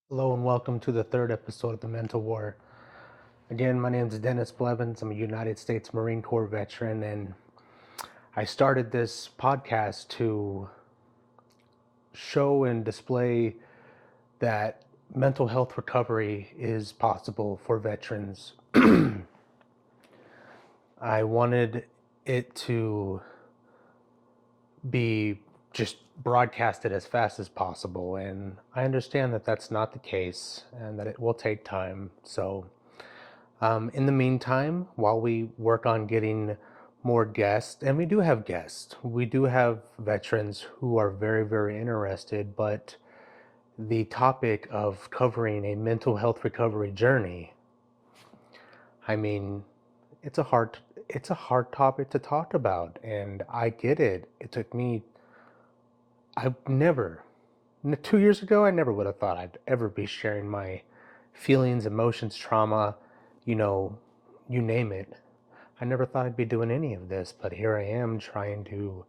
Hello and welcome to the third episode of the Mental War. Again, my name is Dennis Blevins. I'm a United States Marine Corps veteran, and I started this podcast to show and display that mental health recovery is possible for veterans. I wanted it to be just broadcasted as fast as possible, and I understand that that's not the case and that it will take time. So in the meantime, while we work on getting more guests, and we do have guests, we do have veterans who are very, very interested, but the topic of covering a mental health recovery journey, I mean, it's a hard it's a hard topic to talk about, and I get it. It took me I never 2 years ago, I never would have thought I'd ever be sharing my feelings, emotions, trauma, you know, you name it. I never thought I'd be doing any of this, but here I am trying to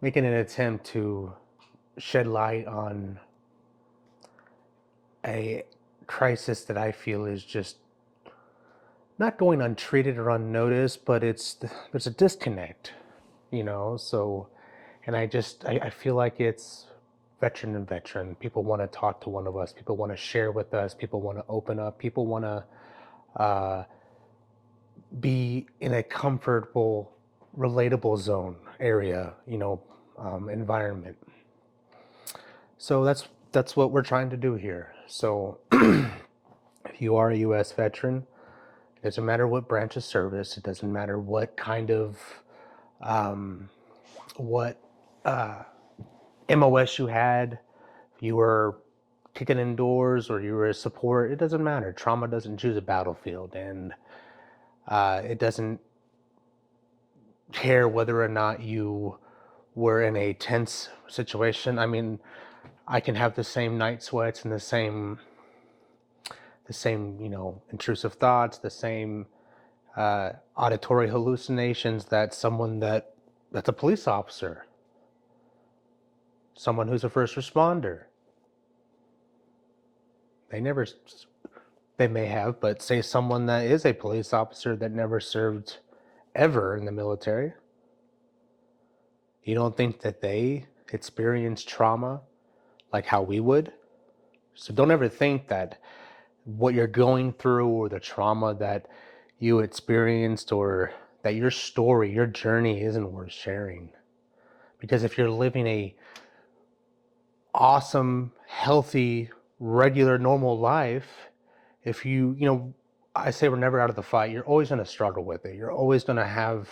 making an attempt to shed light on a crisis that I feel is just not going untreated or unnoticed, but there's a disconnect, so and I feel like it's veteran and veteran. People want to talk to one of us, people want to share with us, people want to open up, people want to uh, be in a comfortable, relatable zone area, environment. So that's what we're trying to do here. So if you are a U.S. veteran, it doesn't matter what branch of service, it doesn't matter what kind of what MOS you had, if you were kicking indoors or you were a support, it doesn't matter. Trauma doesn't choose a battlefield, and it doesn't care whether or not you were in a tense situation. I mean, I can have the same night sweats and the same, intrusive thoughts, the same auditory hallucinations that that's a police officer, someone who's a first responder. They never, they may have, but say someone that is a police officer that never served ever in the military. You don't think that they experience trauma like how we would? So don't ever think that what you're going through or the trauma that you experienced or that your story, your journey isn't worth sharing. Because if you're living a awesome, healthy, regular, normal life, if I say we're never out of the fight, you're always going to struggle with it. You're always going to have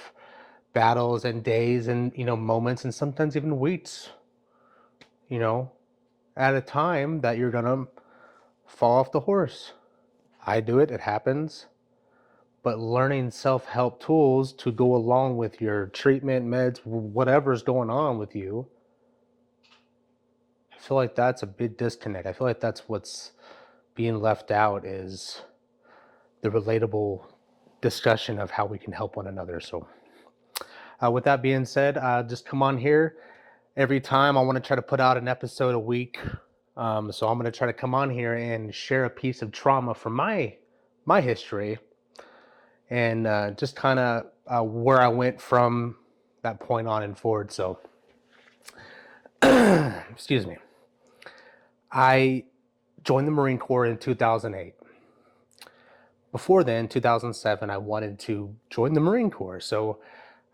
battles and days and, moments and sometimes even weeks, you know, at a time that you're going to fall off the horse. I do it, it happens. But learning self-help tools to go along with your treatment, meds, whatever's going on with you, I feel like that's a big disconnect. I feel like that's what's being left out, is the relatable discussion of how we can help one another. So with that being said, just come on here every time. I want to try to put out an episode a week. So I'm going to try to come on here and share a piece of trauma from my history, and just kind of where I went from that point on and forward. So, excuse me. I joined the Marine Corps in 2008. Before then, 2007, I wanted to join the Marine Corps. So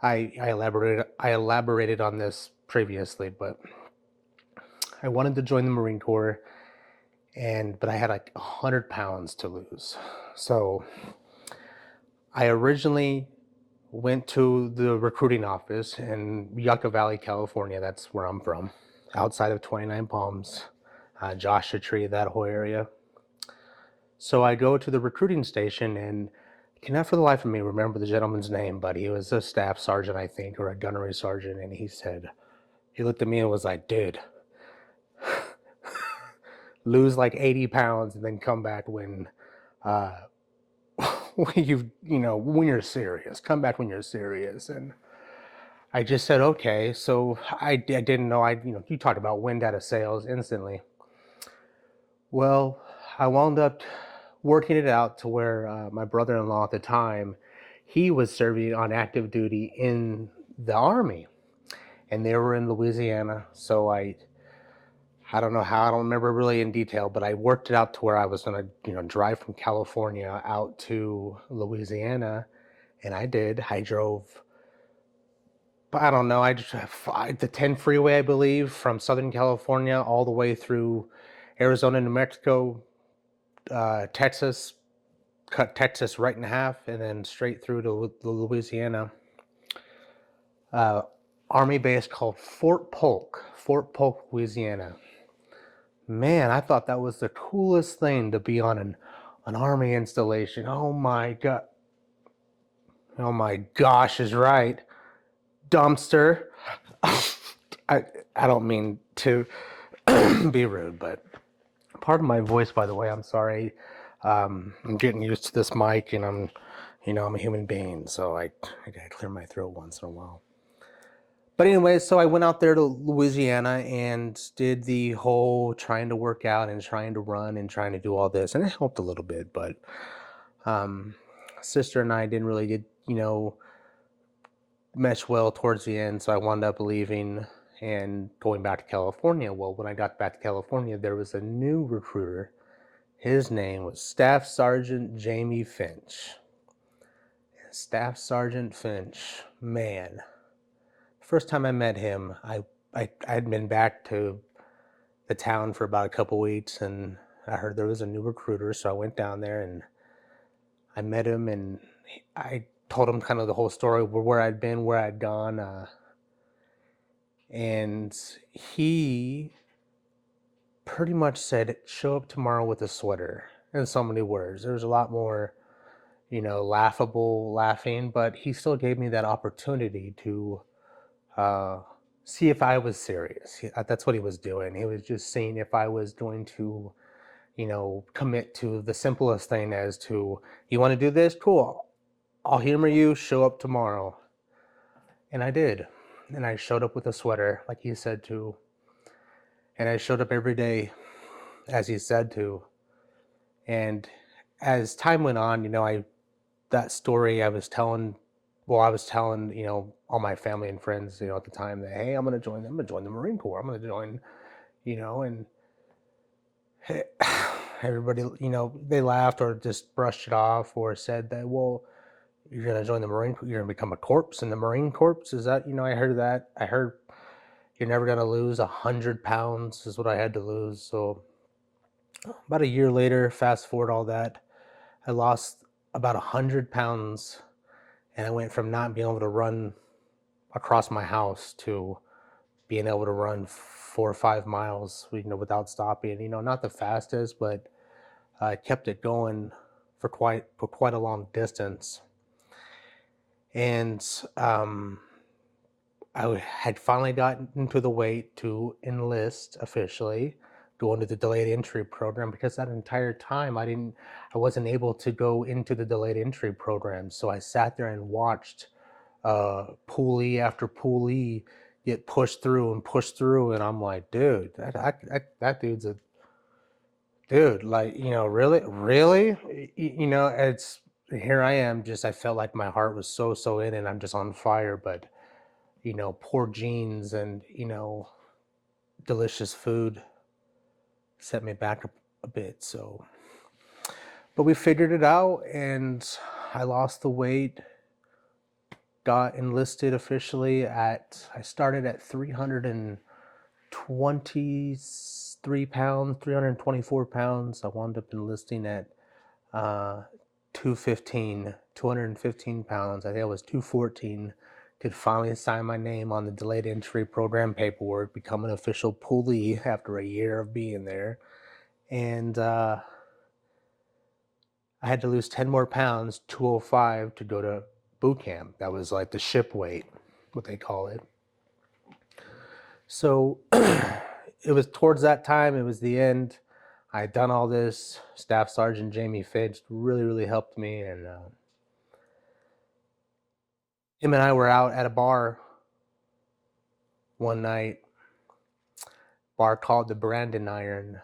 I elaborated on this previously, but I wanted to join the Marine Corps, but I had like 100 pounds to lose. So I originally went to the recruiting office in Yucca Valley, California. That's where I'm from, outside of 29 Palms, Joshua Tree, that whole area. So I go to the recruiting station, and cannot for the life of me remember the gentleman's name, but he was a staff sergeant, I think, or a gunnery sergeant, and he looked at me and was like, dude, lose like 80 pounds and then come back when when you're serious. Come back when you're serious. And I just said, okay. So I didn't know. You talked about wind out of sails instantly. Well, I wound up working it out to where my brother-in-law at the time, he was serving on active duty in the army, and they were in Louisiana. So I don't know how, I don't remember really in detail, but I worked it out to where I was gonna, drive from California out to Louisiana, and I did. I drove, I don't know, the 10 freeway, I believe, from Southern California all the way through Arizona, New Mexico, Texas, cut Texas right in half, and then straight through to Louisiana. Uh, Army base called Fort Polk, Louisiana. Man, I thought that was the coolest thing to be on an army installation. Oh my god. Oh my gosh is right. Dumpster. I I don't mean to be rude, but pardon my voice, by the way. I'm sorry. I'm getting used to this mic, and I'm a human being, so I gotta clear my throat once in a while. But anyway, so I went out there to Louisiana and did the whole trying to work out and trying to run and trying to do all this, and it helped a little bit. But um, sister and I didn't really get mesh well towards the end, so I wound up leaving and going back to California. Well, when I got back to California, there was a new recruiter. His name was Staff Sergeant Jamie Finch. Staff Sergeant Finch, man. First time I met him, I had been back to the town for about a couple weeks, and I heard there was a new recruiter, so I went down there and I met him, and I told him kind of the whole story, where I'd been, where I'd gone, and he pretty much said, "Show up tomorrow with a sweater." In so many words, there was a lot more, laughing, but he still gave me that opportunity to uh, see if I was serious. That's what he was doing. He was just seeing if I was going to, commit to the simplest thing as to, you want to do this? Cool. I'll humor you, show up tomorrow. And I did. And I showed up with a sweater, like he said to. And I showed up every day, as he said to. And as time went on, that story I was telling, all my family and friends, at the time that, hey, I'm gonna join the Marine Corps. I'm gonna join, and everybody, they laughed or just brushed it off or said that, well, you're gonna join the Marine Corps, you're gonna become a corpse in the Marine Corps. Is that, I heard that. I heard you're never gonna lose 100 pounds is what I had to lose. So about a year later, fast forward all that, I lost about 100 pounds, and I went from not being able to run across my house to being able to run 4 or 5 miles, without stopping. Not the fastest, but I kept it going for quite a long distance. And I had finally gotten to the weight to enlist officially, go into the delayed entry program, because that entire time I wasn't able to go into the delayed entry program. So I sat there and watched pulley after pulley get pushed through, and I'm like, dude, that dude's a dude. Like, really, really, it's here I am. Just I felt like my heart was so in, and I'm just on fire. But poor genes and delicious food set me back a bit. So, but we figured it out, and I lost the weight. Got enlisted officially I started at 323 pounds, 324 pounds. I wound up enlisting at uh, 215 pounds. I think I was 214. Could finally sign my name on the delayed entry program paperwork, become an official pulley after a year of being there. And I had to lose 10 more pounds, 205, to go to boot camp. That was like the ship weight, what they call it. So it was towards that time, it was the end. I had done all this. Staff Sergeant Jamie Finch really helped me. And him and I were out at a bar one night, bar called the Brandon Iron.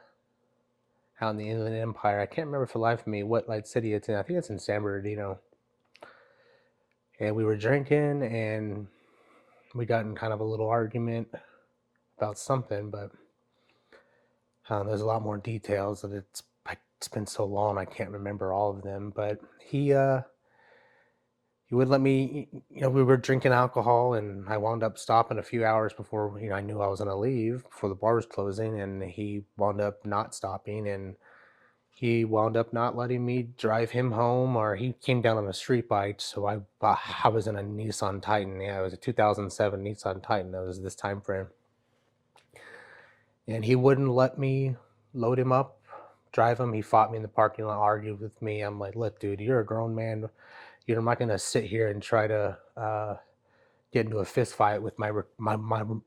out in the Inland Empire. I can't remember for the life of me what like city it's in. I think it's in San Bernardino. And we were drinking, and we got in kind of a little argument about something, but there's a lot more details that it's been so long I can't remember all of them. But he would let me, we were drinking alcohol, and I wound up stopping a few hours before, I knew I was going to leave before the bar was closing, and he wound up not stopping, and he wound up not letting me drive him home, or he came down on a street bike. So I was in a Nissan Titan. Yeah, it was a 2007 Nissan Titan. That was this time frame. And he wouldn't let me load him up, drive him. He fought me in the parking lot, argued with me. I'm like, look, dude, you're a grown man. I'm not going to sit here and try to get into a fist fight with my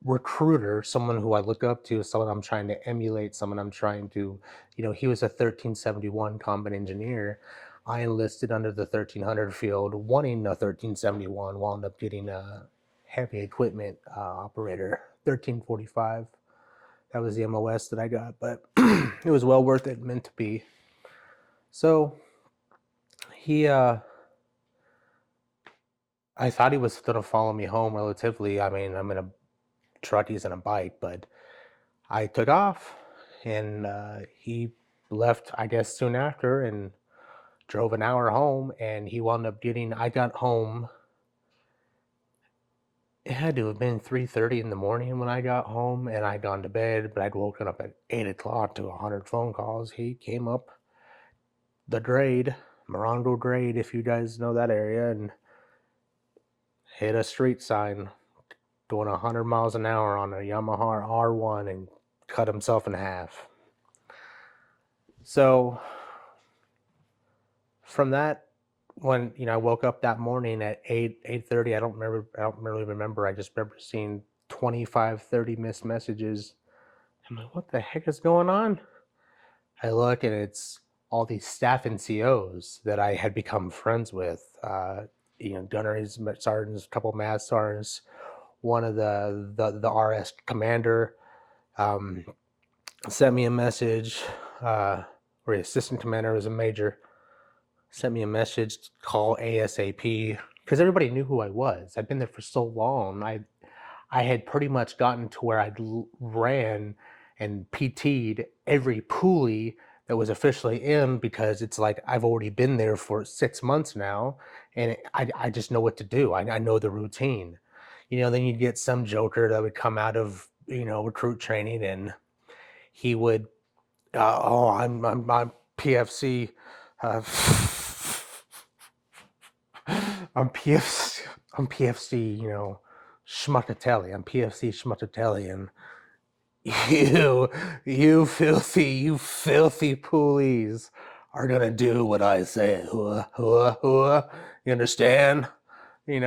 recruiter, someone who I look up to, someone I'm trying to emulate, someone I'm trying to, he was a 1371 combat engineer. I enlisted under the 1300 field, wanting a 1371, wound up getting a heavy equipment operator, 1345. That was the MOS that I got, but it was well worth it, meant to be. So he, I thought he was going to follow me home relatively. I mean, I'm in a truck, he's in a bike, but I took off, and he left, I guess, soon after, and drove an hour home, and he wound up I got home, it had to have been 3:30 in the morning when I got home, and I'd gone to bed, but I'd woken up at 8 o'clock to 100 phone calls. He came up the grade, Morongo grade, if you guys know that area, and hit a street sign doing 100 miles an hour on a Yamaha R1 and cut himself in half. So from that, when I woke up that morning at 8:30, I don't really remember. I just remember seeing 25, 30 missed messages. I'm like, what the heck is going on? I look, and it's all these staff NCOs that I had become friends with. Gunneries, sergeants, a couple mass sergeants, one of the RS commander sent me a message, or the assistant commander was a major, sent me a message to call ASAP, because everybody knew who I was. I'd been there for so long. I had pretty much gotten to where I'd ran and PT'd every pulley that was officially in, because it's like I've already been there for 6 months now, and I just know what to do. I know the routine. Then you'd get some joker that would come out of recruit training, and he would, I'm PFC, uh, I'm PFC, I'm PFC, Schmuckatelli. I'm PFC Schmuckatelli, and you filthy poolies are gonna do what I say. You understand? I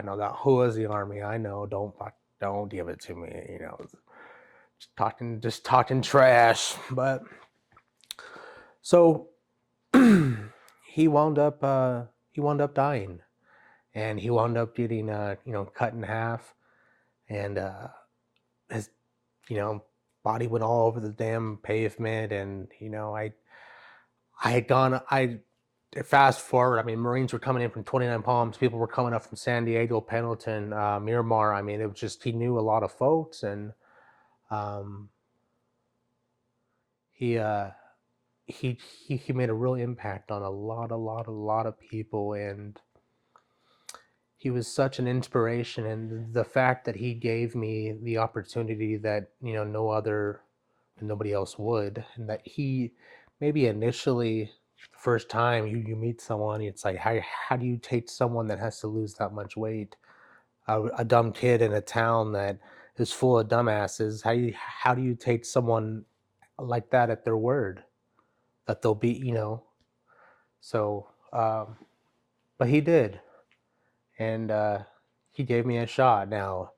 know that who is the army. I know. Don't give it to me. Just talking trash. But so he wound up dying, and he wound up getting cut in half, and his body went all over the damn pavement. And I had gone, I fast forward, I mean, Marines were coming in from 29 Palms, people were coming up from San Diego, Pendleton, Miramar. I mean, it was just, he knew a lot of folks, and um, he he made a real impact on a lot of people, and he was such an inspiration. And the fact that he gave me the opportunity that nobody else would, and that he maybe initially, the first time you meet someone, it's like, how do you take someone that has to lose that much weight, a dumb kid in a town that is full of dumbasses? How do you take someone like that at their word, that they'll be, so but he did, and he gave me a shot. Now,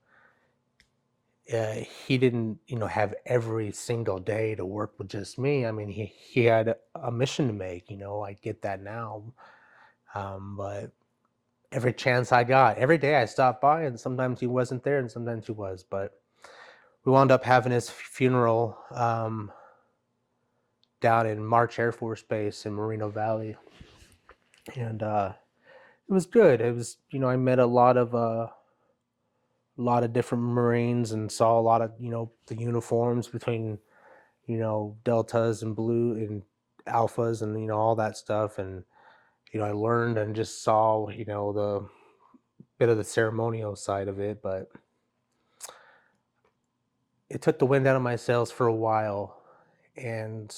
he didn't, have every single day to work with just me. I mean, he had a mission to make. I get that now, but every chance I got, every day I stopped by, and sometimes he wasn't there, and sometimes he was. But we wound up having his funeral down in March Air Force Base in Moreno Valley, and it was good. It was, I met a lot of different Marines and saw a lot of, the uniforms between, deltas and blue and alphas and, all that stuff. And, I learned and just saw, the bit of the ceremonial side of it, but it took the wind out of my sails for a while. And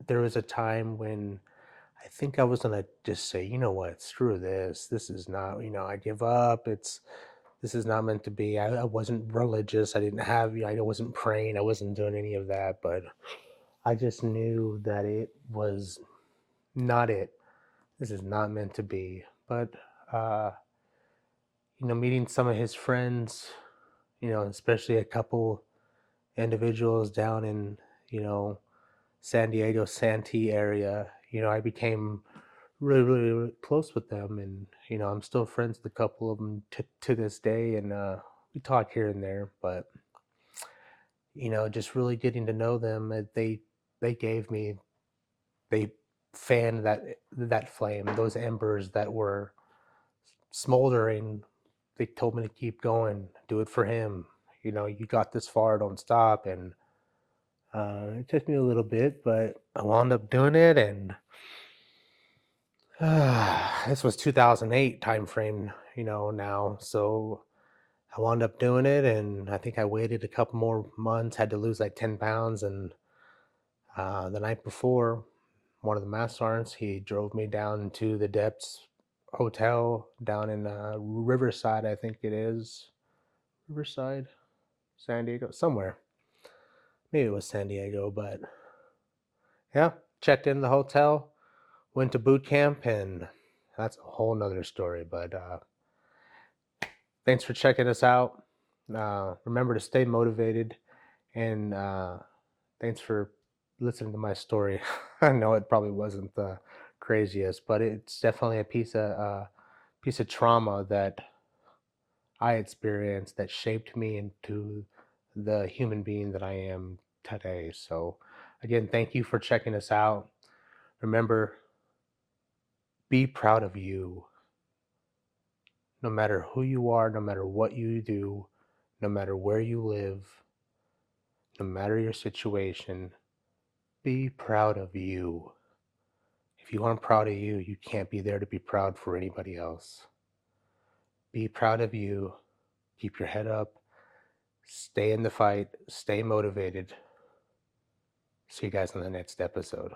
there was a time when I think I was gonna just say, you know what, screw this. This is not, I give up. This is not meant to be. I wasn't religious. I didn't have, I wasn't praying. I wasn't doing any of that. But I just knew that it was not it. This is not meant to be. But uh, meeting some of his friends, especially a couple individuals down in, you know, San Diego, Santee area, I became really, really, really close with them. And, I'm still friends with a couple of them to this day. And we talk here and there. But, just really getting to know them, they gave me, they fanned that flame, those embers that were smoldering. They told me to keep going, do it for him. You got this far, don't stop. And it took me a little bit, but I wound up doing it. And this was 2008 time frame, now. So I wound up doing it, and I think I waited a couple more months, had to lose like 10 pounds. And the night before, one of the master sergeants, he drove me down to the Depths Hotel down in Riverside, I think it is. Riverside, San Diego, somewhere. Maybe it was San Diego, but yeah, checked in the hotel, went to boot camp, and that's a whole nother story. But thanks for checking us out. Remember to stay motivated, and thanks for listening to my story. I know it probably wasn't the craziest, but it's definitely a piece of trauma that I experienced that shaped me into the human being that I am today. So, again, thank you for checking us out. Remember, be proud of you, no matter who you are, no matter what you do, no matter where you live, no matter your situation. Be proud of you. If you aren't proud of you, you can't be there to be proud for anybody else. Be proud of you. Keep your head up. Stay in the fight. Stay motivated. See you guys on the next episode.